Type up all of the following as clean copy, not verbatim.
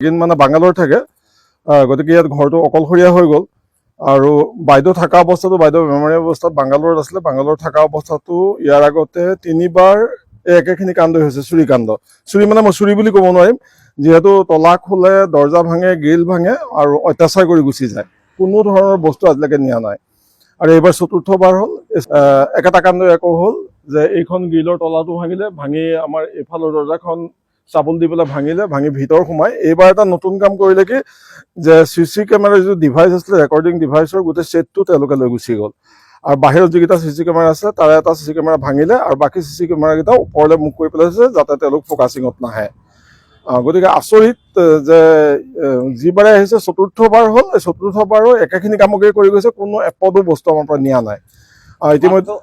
মানে বাংগালোৰ থাকে গতিকে ইয়াত ঘৰটো অকলশৰীয়া হৈ গ'ল আৰু বাইদেউ থকা অৱস্থাটো বাইদেউ বেমাৰী অৱস্থাত বাংগালোৰত আছিলে বাংগালোৰত থকা অৱস্থাটো ইয়াৰ আগতে 3বাৰ একেখিনি কাণ্ড হৈছে চুৰি মানে মই চুৰি বুলি ক'ব নোৱাৰিম যিহেতু তলা খোলে দৰ্জা ভাঙে গ্ৰিল ভাঙে আৰু অত্যাচাৰ কৰি গুচি যায় কোনো ধৰণৰ বস্তু আজিলৈকে নিয়া নাই আৰু এইবাৰ চতুৰ্থবাৰ হ'ল একেটা কাণ্ড একো হ'ল যে এইখন গ্ৰিলৰ তলাটো ভাঙি আমাৰ এইফালৰ দৰ্জাখন চাবল দি পেলাই ভাঙি ভিতৰ সোমাই এইবাৰ এটা নতুন কাম কৰিলে কি যে চিচি কেমেৰাৰ যিটো ডিভাইচ আছিলে ৰেকৰ্ডিং ডিভাইচৰ গোটেই ছেটটো তেওঁলোকে লৈ গুচি গ'ল আৰু বাহিৰত যিকেইটা চিচি কেমেৰা আছে তাৰে এটা চিচি কেমেৰা ভাঙিলে আৰু বাকী চিচি কেমেৰাকেইটা ওপৰলৈ মুখ কৰি পেলাইছে যাতে তেওঁলোক ফ'কাচিঙত নাহে গতিকে আচৰিত যে যিবাৰে আহিছে চতুৰ্থবাৰ হ'ল এই চতুৰ্থবাৰো একেখিনি কামকে কৰি গৈছে কোনো এপদো বস্তু আমাৰ পৰা নিয়া নাই ইতিমধ্যে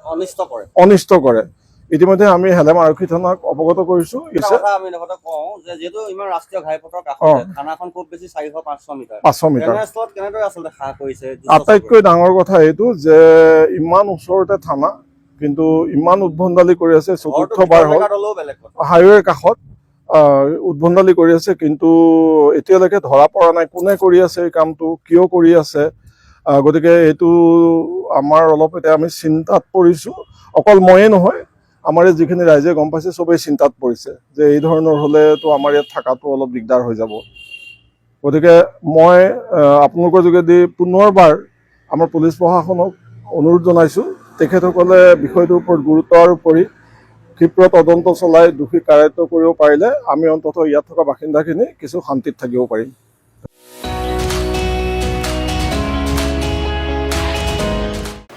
অনিষ্ট কৰে ইতিমধ্যে আমি হেলেম আৰক্ষী থানাক অৱগত কৰিছো আটাইতকৈ ডাঙৰ কথা এইটো যে ইমান ওচৰতে থানা কিন্তু ইমান উদ্ভণ্ডালি কৰি আছে চতুৰ্থবাৰ হ'ল হাইৱেৰ কাষত উদ্ভণ্ডালি কৰি আছে কিন্তু এতিয়ালৈকে ধৰা পৰা নাই কোনে কৰি আছে এই কামটো কিয় কৰি আছে গতিকে এইটো আমাৰ অলপ এতিয়া আমি চিন্তাত পৰিছো অকল ময়ে নহয় আমাৰ যিখিনি ৰাইজে গম পাইছে সবেই চিন্তাত পৰিছে যে এই ধৰণৰ হ'লেতো আমাৰ ইয়াত থকাটো অলপ দিগদাৰ হৈ যাব গতিকে মই আপোনালোকৰ যোগেদি পুনৰবাৰ আমাৰ পুলিচ প্ৰশাসনক অনুৰোধ জনাইছো তেখেতসকলে বিষয়টোৰ ওপৰত গুৰুত্ব আৰোপ কৰি ক্ষীপ্ৰ তদন্ত চলাই দোষী কাৰ্যত কৰিব পাৰিলে আমি অন্ততঃ ইয়াত থকা বাসিন্দাখিনি কিছু শান্তিত থাকিব পাৰিম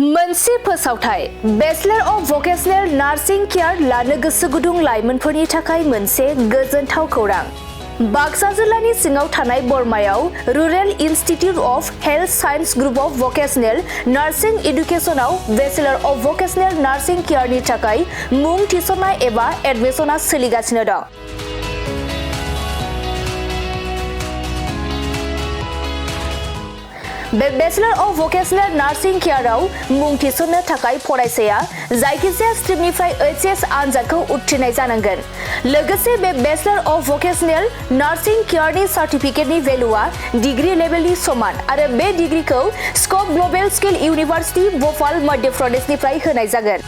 मोनसे फोसावथाय bachelor of vocational nursing care लानो गोसो गुदुं लाइमोनफोरनि थाखाय मोनसे गोजोनथाव खौरां बाक्सा जिल्लानि सिङाव थानाय बरमायाव rural institute of health science group of vocational nursing एडुकेशनाव बेचलर अफ भकेशनेल नार्सिं केयारनि थाखाय मुं थिसननाय एबा एडमिशना सोलिगासिनो दं बेचलर अफ भकेशनेल नार्सिं केयाराव मुं थिसननो थाखाय फरायसाया जायखिजाया स्ट्रिमनिफ्राय एचएस आनजादखौ उथ्रिनाय जानांगोन लोगोसे बे बेचलर अफ भकेशनेल नार्सिं केयारनि सार्टिफिकेटनि भेलुआ डिग्री लेभेलनि समान आरो बे डिग्रीखौ Scope Global Skill University Bhopal Madhya प्रदेशनिफ्राय होनाय जागोन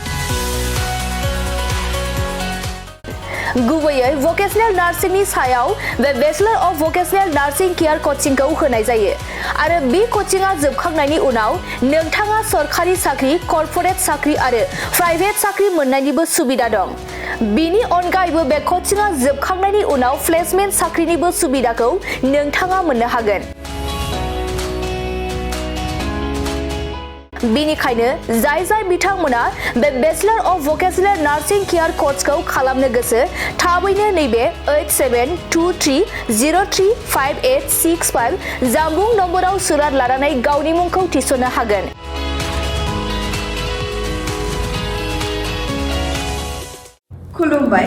गुबैयै भकेशनेल नार्सिंनि सायाव बे bachelor of vocational nursing care कोचिंखौ होनाय जायो आरो बे कोचिंआ जोबखांनायनि उनाव नोंथाङा सरकारि साख्रि कर्परेट साख्रि आरो प्राइभेट साख्रि मोननायनिबो सुबिदा दं बेनि अनगायैबो बे कोचिंआ जोबखांनायनि उनाव प्लेसमेन्ट साख्रिनिबो सुबिदाखौ नोंथाङा मोननो हागोन बेनिखायनो जाय बिथांमोना बे bachelor of vocational nursing care कोर्सखौ खालामनो गोसो थाबैनो नैबे 8723035865 जानबुं नम्बराव सुराद लानानै गावनि मुंखौ थिसननो हागोन खुलुमबाय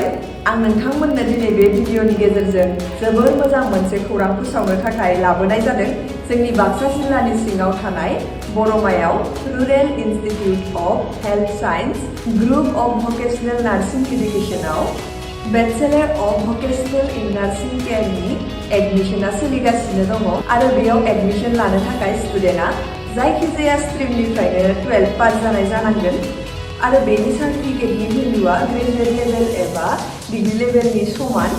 आं नोंथांमोननो दिनै बे भिडिअनि गेजेरजों जोबोर मोजां मोनसे खौरां फोसावनो थाखाय लाबोनाय जादों जोंनि बाक्सा जिल्लानि सिङाव थानाय बरमायाव rural institute of health science group of vocational nursing एडुकेशनाव bachelor of vocational in nursing केयारनि एडमिशना सोलिगासिनो दङ आरो बेयाव एडमिशन लानो थाखाय स्टुडेन्टआ जायखिजाया स्ट्रिमनिफ्रायनो 12 पास जानाय जानांगोन आरो बेनि सार्टिफिकेटनि भेलुआ ग्रेजुवेट लेभेल एबा डिग्री लेभेलनि समान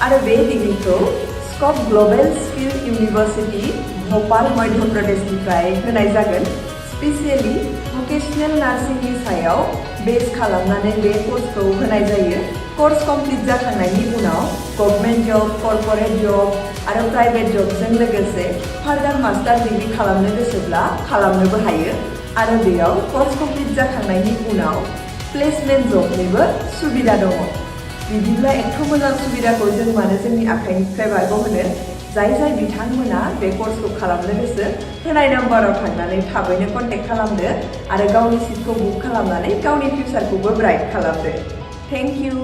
आरो बे डिग्रीखौ Scope Global Skill University Bhopal Madhya प्रदेशनिफ्राय होनाय जागोन स्पेसियली भकेशनेल नार्सिंनि सायाव बेस खालामनानै बे कर्सखौ होनाय जायो कर्स कमप्लिट जाखांनायनि उनाव गभर्नमेन्ट जब कर्परेट जब आरो प्राइभेट जबजों लोगोसे फार्दार मास्टार डिग्री खालामनो गोसोब्ला खालामनोबो हायो आरो बेयाव कर्स कमप्लिट जाखांनायनि उनाव प्लेसमेन्ट जबनिबो सुबिदा दङ बिदिब्ला एथ' मोजां सुबिदाखौ जों मानो जोंनि आखाइनिफ्राय बारग'होनो जाय बिथांमोना बे कर्सखौ खालामनो गोसो होनाय नाम्बाराव थांनानै थाबैनो कन्टेक्ट खालामदो आरो गावनि सिटखौ बुक खालामनानै गावनि फिउचारखौबो ब्राइट खालामदो थेंक इउ